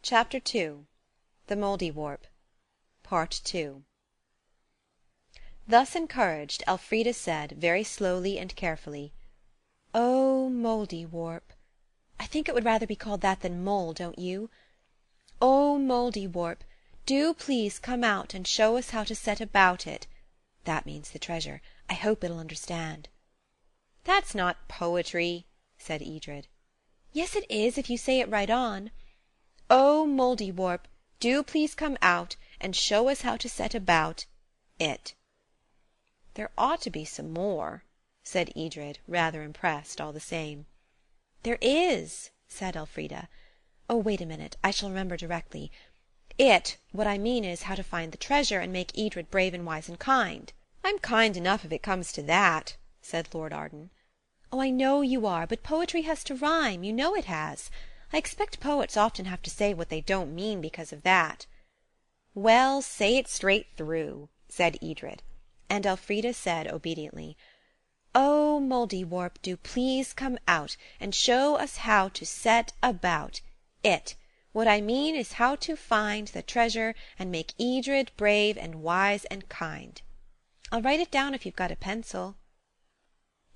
Chapter 2 The Mouldiwarp Part 2 Thus encouraged, Elfrida said, very slowly and carefully, "Oh, Mouldiwarp. I think it would rather be called that than mole, don't you? Oh, Mouldiwarp, do please come out and show us how to set about it. That means the treasure. I hope it'll understand." "That's not poetry," said Edred. "Yes, it is, if you say it right on. Oh, Mouldiwarp, do please come out and show us how to set about it." "There ought to be some more," said Edred, rather impressed all the same. "There is," said Elfrida. "Oh, wait a minute. I shall remember directly. What I mean is how to find the treasure and make Edred brave and wise and kind." "I'm kind enough if it comes to that," said Lord Arden. "Oh, I know you are, but poetry has to rhyme. You know it has. I expect poets often have to say what they don't mean because of that." "Well, say it straight through," said Edred, and Elfrida said obediently, "Oh, Mouldiwarp, do please come out and show us how to set about it. What I mean is how to find the treasure and make Edred brave and wise and kind. I'll write it down if you've got a pencil."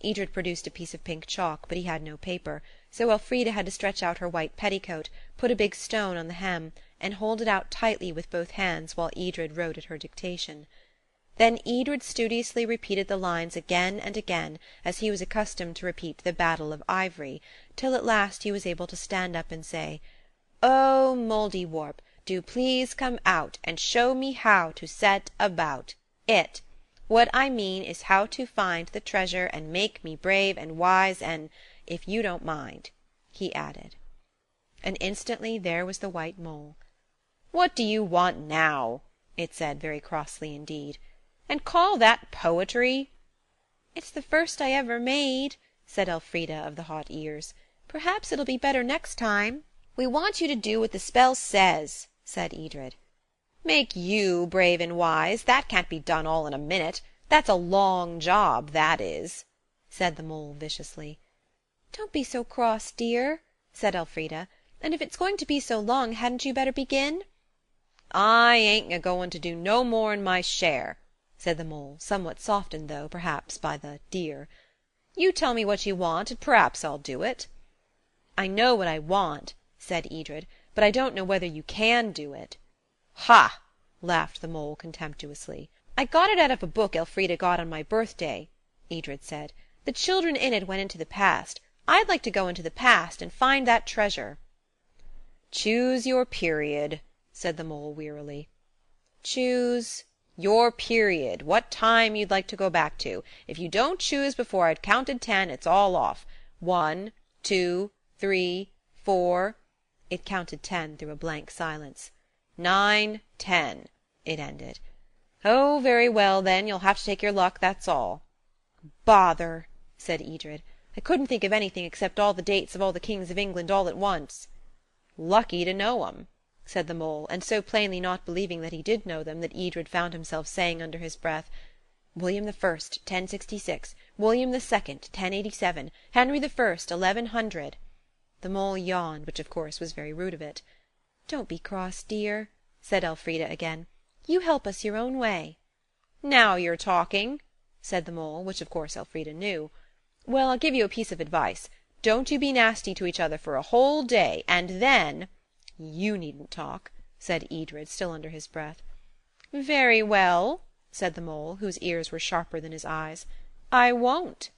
Edred produced a piece of pink chalk, but he had no paper, so Elfrida had to stretch out her white petticoat, put a big stone on the hem, and hold it out tightly with both hands while Edred wrote at her dictation. Then Edred studiously repeated the lines again and again, as he was accustomed to repeat the Battle of Ivory, till at last he was able to stand up and say, "Oh, Mouldiwarp, do please come out and show me how to set about it. What I mean is how to find the treasure and make me brave and wise and, if you don't mind," he added. And instantly there was the white mole. "What do you want now?" it said very crossly indeed. "And call that poetry?" "It's the first I ever made," said Elfrida of the hot ears. "Perhaps it'll be better next time." "We want you to do what the spell says," said Edred. "Make you brave and wise? That can't be done all in a minute. That's a long job, that is," said the mole viciously. "Don't be so cross, dear," said Elfrida. "And if it's going to be so long, hadn't you better begin?" "I ain't a-going to do no more'n my share," said the mole, somewhat softened, though, perhaps, by the dear. "You tell me what you want, and perhaps I'll do it." "I know what I want," said Edred, "but I don't know whether you can do it." "Ha!" laughed the mole contemptuously. "I got it out of a book Elfrida got on my birthday," Edred said. "The children in it went into the past. I'd like to go into the past and find that treasure." "Choose your period," said the mole wearily. "Choose your period. What time you'd like to go back to. If you don't choose before I'd counted 10, it's all off. 1, 2, 3, 4. It counted 10 through a blank silence. 9, 10, it ended. "Oh, very well, then, you'll have to take your luck, that's all." "Bother!" said Edred. "I couldn't think of anything except all the dates of all the kings of England all at once." "Lucky to know 'em," said the mole, and so plainly not believing that he did know them that Edred found himself saying under his breath, "William the First, 1066. William the Second, 1087. Henry the First, 1100. The mole yawned, which of course was very rude of it. "Don't be cross, dear," said Elfrida again. "You help us your own way." "Now you're talking," said the mole, which of course Elfrida knew. "Well, I'll give you a piece of advice. Don't you be nasty to each other for a whole day, and then—" "You needn't talk," said Edred, still under his breath. "Very well," said the mole, whose ears were sharper than his eyes. "I won't."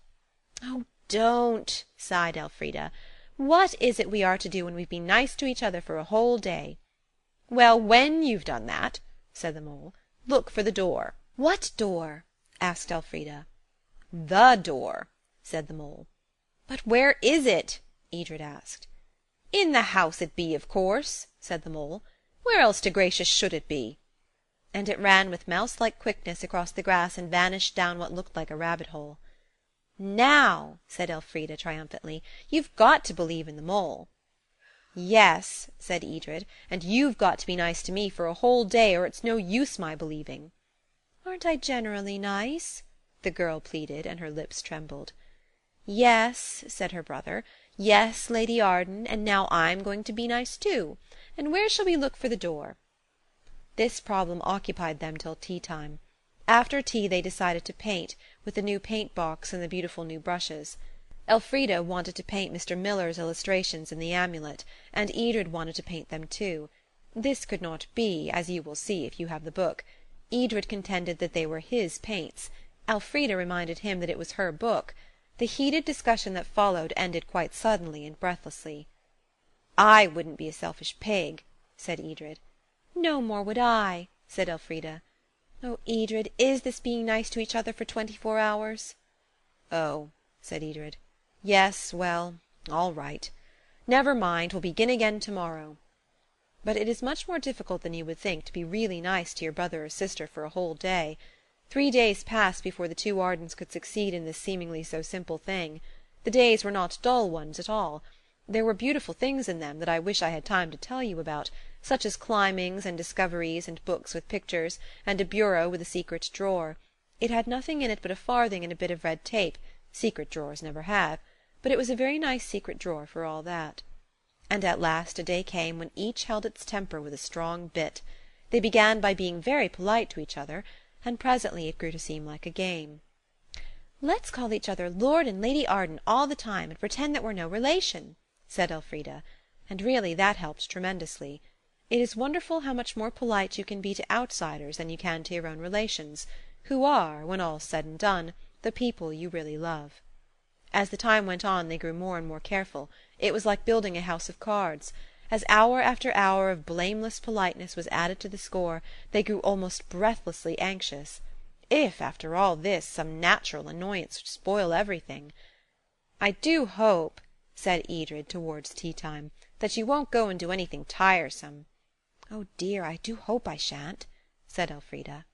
"Oh, don't," sighed Elfrida. "What is it we are to do when we've been nice to each other for a whole day?" "Well, when you've done that," said the mole, "look for the door." "What door?" asked Elfrida. "The door," said the mole. "But where is it?" Edred asked. "In the house it be, of course," said the mole. "Where else to gracious should it be?" And it ran with mouse-like quickness across the grass and vanished down what looked like a rabbit-hole. "Now," said Elfrida triumphantly, "you've got to believe in the mole." "Yes," said Edred, "and you've got to be nice to me for a whole day, or it's no use my believing." "Aren't I generally nice?" the girl pleaded, and her lips trembled. "Yes," said her brother, Yes, Lady Arden, and now I'm going to be nice too. And where shall we look for the door?" This problem occupied them till tea-time. After tea they decided to paint, with the new paint-box and the beautiful new brushes. Elfrida wanted to paint Mr. Miller's illustrations in the amulet, and Edred wanted to paint them too. This could not be, as you will see if you have the book. Edred contended that they were his paints. Elfrida reminded him that it was her book. The heated discussion that followed ended quite suddenly and breathlessly. "I wouldn't be a selfish pig," said Edred. "No more would I," said Elfrida. "Oh, Edred, is this being nice to each other for 24 hours?" "Oh," said Edred. "Yes, well, all right. Never mind, we'll begin again tomorrow." But it is much more difficult than you would think to be really nice to your brother or sister for a whole day. 3 days passed before the two Ardens could succeed in this seemingly so simple thing. The days were not dull ones at all. There were beautiful things in them that I wish I had time to tell you about, such as climbings and discoveries and books with pictures, and a bureau with a secret drawer. It had nothing in it but a farthing and a bit of red tape. Secret drawers never have. But it was a very nice secret drawer for all that. And at last a day came when each held its temper with a strong bit. They began by being very polite to each other, and presently it grew to seem like a game. "Let's call each other Lord and Lady Arden all the time, and pretend that we're no relation," said Elfrida, and really that helped tremendously. It is wonderful how much more polite you can be to outsiders than you can to your own relations, who are, when all's said and done, the people you really love. As the time went on they grew more and more careful. It was like building a house of cards. As hour after hour of blameless politeness was added to the score, they grew almost breathlessly anxious. If, after all this, some natural annoyance should spoil everything. "I do hope," said Edred towards tea-time, "that you won't go and do anything tiresome." "Oh dear, I do hope I shan't," said Elfrida.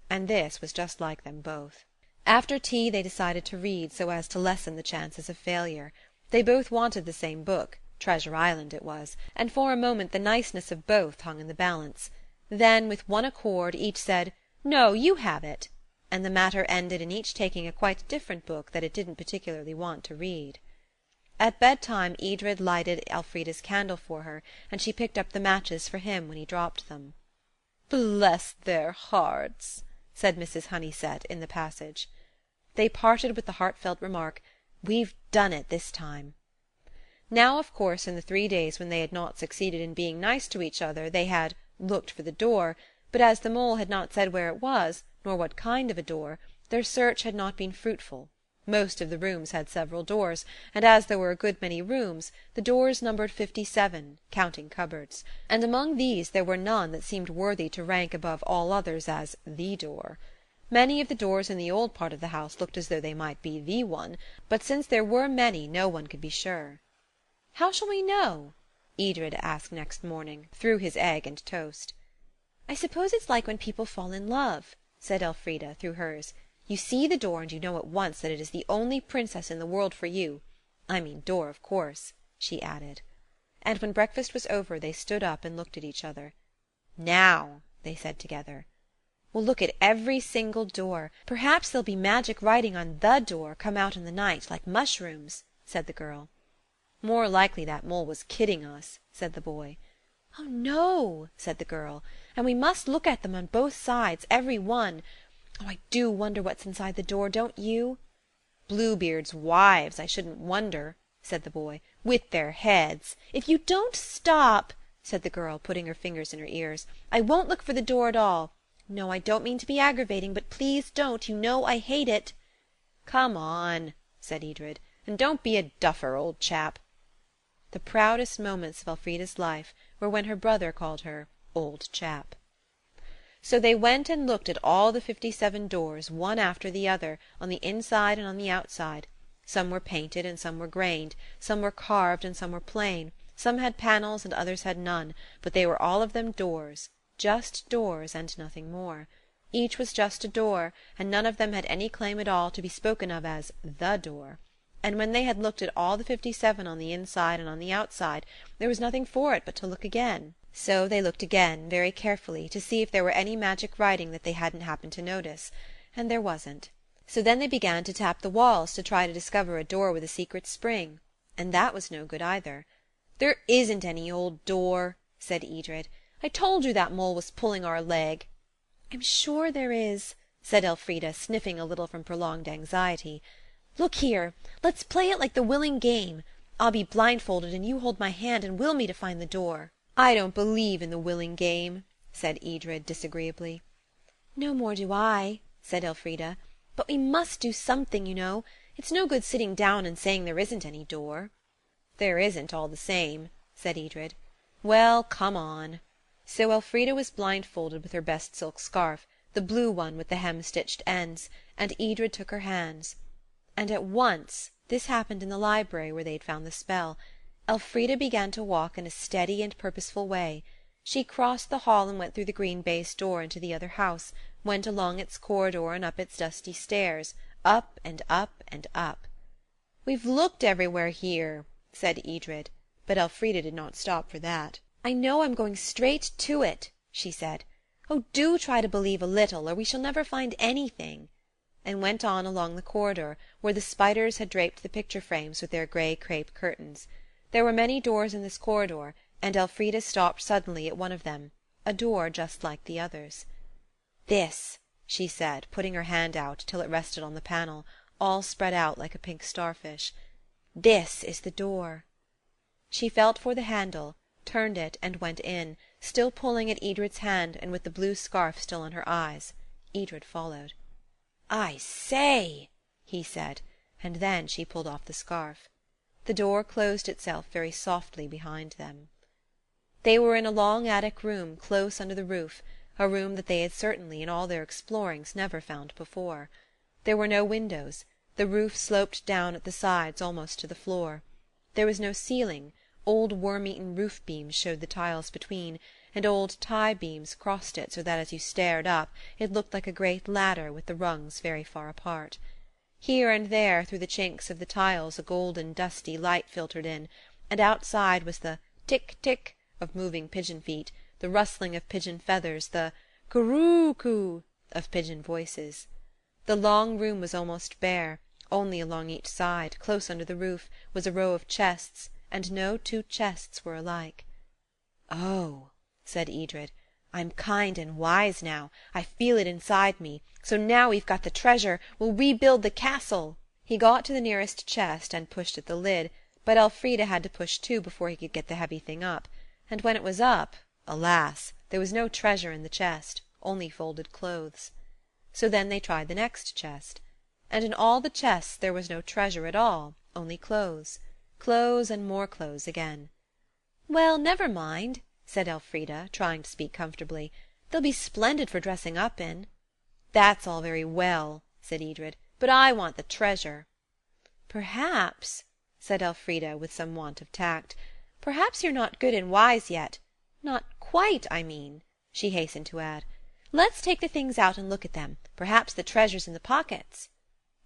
And this was just like them both. After tea they decided to read so as to lessen the chances of failure. They both wanted the same book, Treasure Island it was, and for a moment the niceness of both hung in the balance. Then, with one accord, each said, "No, you have it," and the matter ended in each taking a quite different book that it didn't particularly want to read. At bedtime Edred lighted Elfrida's candle for her, and she picked up the matches for him when he dropped them. "Bless their hearts," said Mrs. Honeysett in the passage. They parted with the heartfelt remark, "We've done it this time." Now, of course, in the 3 days when they had not succeeded in being nice to each other they had "looked for the door," but as the mole had not said where it was, nor what kind of a door, their search had not been fruitful. Most of the rooms had several doors, and as there were a good many rooms, the doors numbered 57, counting cupboards, and among these there were none that seemed worthy to rank above all others as the door. Many of the doors in the old part of the house looked as though they might be the one, but since there were many no one could be sure. "How shall we know?" Edred asked next morning, through his egg and toast. "I suppose it's like when people fall in love," said Elfrida, through hers. "You see the door and you know at once that it is the only princess in the world for you. I mean door, of course," she added. And when breakfast was over they stood up and looked at each other. "Now," they said together, "we'll look at every single door. Perhaps there'll be magic writing on the door come out in the night, like mushrooms," said the girl. "More likely that mole was kidding us," said the boy. "Oh, no," said the girl, "and we must look at them on both sides, every one. Oh, I do wonder what's inside the door, don't you?" "Bluebeard's wives, I shouldn't wonder," said the boy, "with their heads." "If you don't stop," said the girl, putting her fingers in her ears, "I won't look for the door at all. No, I don't mean to be aggravating, but please don't. You know I hate it." "Come on," said Edred, "and don't be a duffer, old chap." The proudest moments of Elfrida's life were when her brother called her "old chap." So they went and looked at all the 57 doors, one after the other, on the inside and on the outside. Some were painted and some were grained, some were carved and some were plain, some had panels and others had none, but they were all of them doors, just doors and nothing more. Each was just a door, and none of them had any claim at all to be spoken of as the door. And when they had looked at all the 57 on the inside and on the outside, there was nothing for it but to look again. So they looked again, very carefully, to see if there were any magic writing that they hadn't happened to notice, and there wasn't. So then they began to tap the walls to try to discover a door with a secret spring. and that was no good either. "There isn't any old door," said Edred. "I told you that mole was pulling our leg." "I'm sure there is," said Elfrida, sniffing a little from prolonged anxiety. "Look here, let's play it like the willing game. I'll be blindfolded and you hold my hand and will me to find the door." "I don't believe in the willing game," said Edred disagreeably. "No more do I," said Elfrida. "But we must do something, you know. It's no good sitting down and saying there isn't any door." "There isn't, all the same," said Edred. "Well, come on." So Elfrida was blindfolded with her best silk scarf, the blue one with the hem-stitched ends, and Edred took her hands. And at once—this happened in the library where they'd found the spell—Elfrida began to walk in a steady and purposeful way. She crossed the hall and went through the green baize door into the other house, went along its corridor and up its dusty stairs, up and up and up. "We've looked everywhere here," said Edred, but Elfrida did not stop for that. "I know I'm going straight to it," she said. "Oh, do try to believe a little, or we shall never find anything," and went on along the corridor, where the spiders had draped the picture frames with their grey crape curtains. There were many doors in this corridor, and Elfrida stopped suddenly at one of them, a door just like the others. "This," she said, putting her hand out till it rested on the panel, all spread out like a pink starfish. "This is the door." She felt for the handle, turned it, and went in, still pulling at Edred's hand and with the blue scarf still on her eyes. Edred followed. "I say!" he said, and then she pulled off the scarf. The door closed itself very softly behind them. They were in a long attic room close under the roof, a room that they had certainly, in all their explorings, never found before. There were no windows. The roof sloped down at the sides almost to the floor. There was no ceiling. Old worm-eaten roof-beams showed the tiles between, and old tie-beams crossed it so that as you stared up it looked like a great ladder with the rungs very far apart. Here and there through the chinks of the tiles a golden dusty light filtered in, and outside was the tick-tick of moving pigeon feet, the rustling of pigeon feathers, the coo-roo-coo of pigeon voices. The long room was almost bare. Only along each side, close under the roof, was a row of chests, and no two chests were alike. "Oh," said Edred, "I'm kind and wise now. I feel it inside me. So now we've got the treasure. We'll rebuild the castle." He got to the nearest chest and pushed at the lid, but Elfrida had to push too before he could get the heavy thing up. And when it was up, alas, there was no treasure in the chest, only folded clothes. So then they tried the next chest. And in all the chests there was no treasure at all, only clothes. Clothes and more clothes again. "Well, never mind," said Elfrida, trying to speak comfortably. "They'll be splendid for dressing up in." "That's all very well," said Edred, "but I want the treasure." "Perhaps," said Elfrida with some want of tact, "perhaps you're not good and wise yet. Not quite, I mean," she hastened to add. "Let's take the things out and look at them. Perhaps the treasure's in the pockets."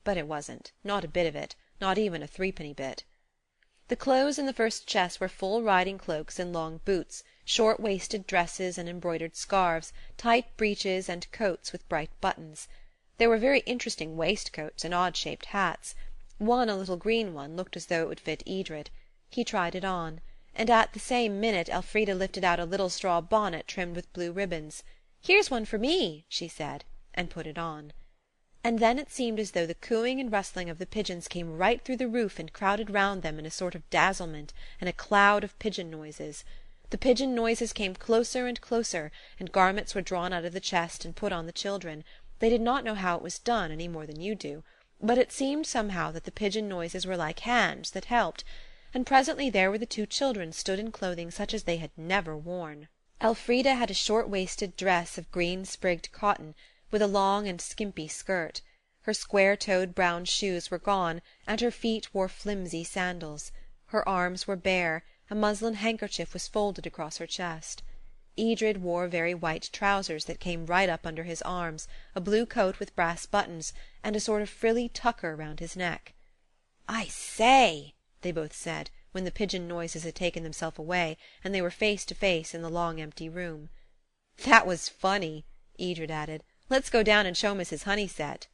But it wasn't. Not a bit of it. Not even a threepenny bit. The clothes in the first chest were full riding cloaks and long boots, short-waisted dresses and embroidered scarves, tight breeches and coats with bright buttons. There were very interesting waistcoats and odd-shaped hats. One, a little green one, looked as though it would fit Edred. He tried it on, and at the same minute Elfrida lifted out a little straw bonnet trimmed with blue ribbons. "Here's one for me," she said, and put it on. And then it seemed as though the cooing and rustling of the pigeons came right through the roof and crowded round them in a sort of dazzlement and a cloud of pigeon noises. The pigeon noises came closer and closer, and garments were drawn out of the chest and put on the children. They did not know how it was done, any more than you do, but it seemed somehow that the pigeon noises were like hands that helped, and presently there were the two children stood in clothing such as they had never worn. Elfrida had a short-waisted dress of green sprigged cotton, with a long and skimpy skirt. Her square-toed brown shoes were gone, and her feet wore flimsy sandals. Her arms were bare. A muslin handkerchief was folded across her chest. Edred wore very white trousers that came right up under his arms, a blue coat with brass buttons, and a sort of frilly tucker round his neck. "I say," they both said, when the pigeon noises had taken themselves away, and they were face to face in the long empty room. "That was funny," Edred added. "Let's go down and show Mrs. Honeysett."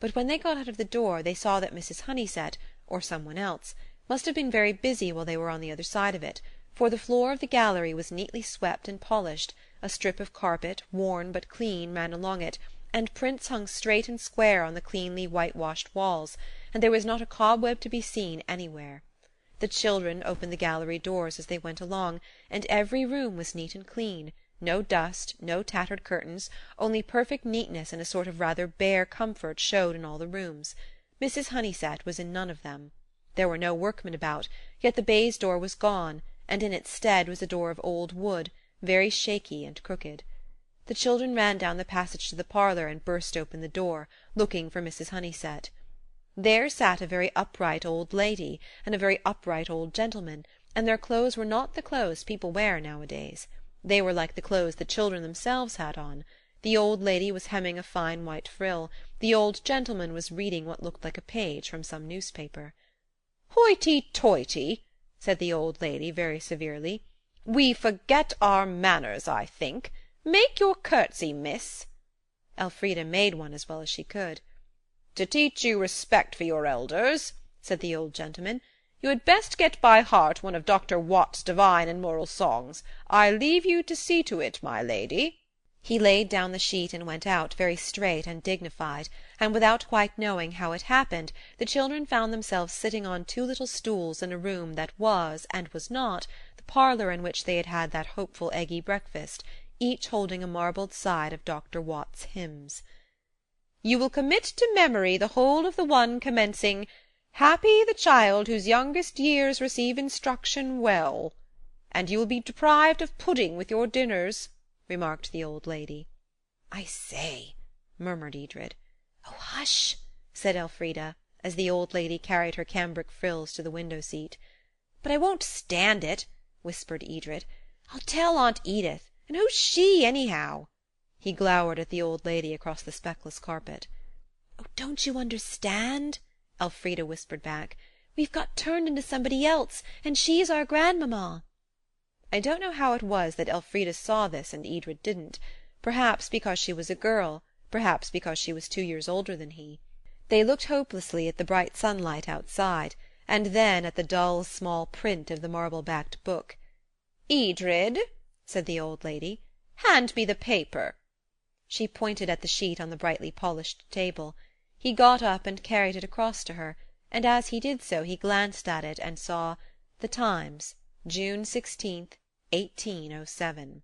But when they got out of the door they saw that Mrs. Honeysett, or someone else, must have been very busy while they were on the other side of it, for the floor of the gallery was neatly swept and polished, a strip of carpet, worn but clean, ran along it, and prints hung straight and square on the cleanly whitewashed walls, and there was not a cobweb to be seen anywhere. The children opened the gallery doors as they went along, and every room was neat and clean, no dust, no tattered curtains, only perfect neatness and a sort of rather bare comfort showed in all the rooms. Mrs. Honeysett was in none of them. There were no workmen about, yet the baize door was gone, and in its stead was a door of old wood, very shaky and crooked. The children ran down the passage to the parlour and burst open the door, looking for Mrs. Honeysett. There sat a very upright old lady and a very upright old gentleman, and their clothes were not the clothes people wear nowadays. They were like the clothes the children themselves had on. The old lady was hemming a fine white frill. The old gentleman was reading what looked like a page from some newspaper. "Hoity-toity!" said the old lady very severely. "We forget our manners, I think. Make your curtsy, miss." Elfrida made one as well as she could. "To teach you respect for your elders," said the old gentleman, "you had best get by heart one of Dr. Watts's divine and moral songs. I leave you to see to it, my lady." He laid down the sheet and went out, very straight and dignified, and without quite knowing how it happened, the children found themselves sitting on two little stools in a room that was, and was not, the parlour in which they had had that hopeful eggy breakfast, each holding a marbled side of Dr. Watts's hymns. "You will commit to memory the whole of the one commencing, 'Happy the child whose youngest years receive instruction well,' and you will be deprived of pudding with your dinners," remarked the old lady. "I say," murmured Edred. "Oh, hush!" said Elfrida, as the old lady carried her cambric frills to the window-seat. "But I won't stand it," whispered Edred. "I'll tell Aunt Edith. And who's she, anyhow?" He glowered at the old lady across the speckless carpet. "Oh, don't you understand?" Elfrida whispered back. "We've got turned into somebody else, and she's our grandmamma." I don't know how it was that Elfrida saw this and Edred didn't. Perhaps because she was a girl, perhaps because she was 2 years older than he. They looked hopelessly at the bright sunlight outside, and then at the dull small print of the marble-backed book. "Edred," said the old lady, "hand me the paper." She pointed at the sheet on the brightly polished table. He got up and carried it across to her, and as he did so he glanced at it and saw "The Times, June 16th, 1807."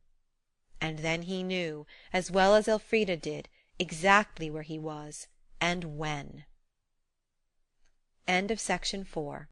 And then he knew, as well as Elfrida did, exactly where he was and when. End of Section 4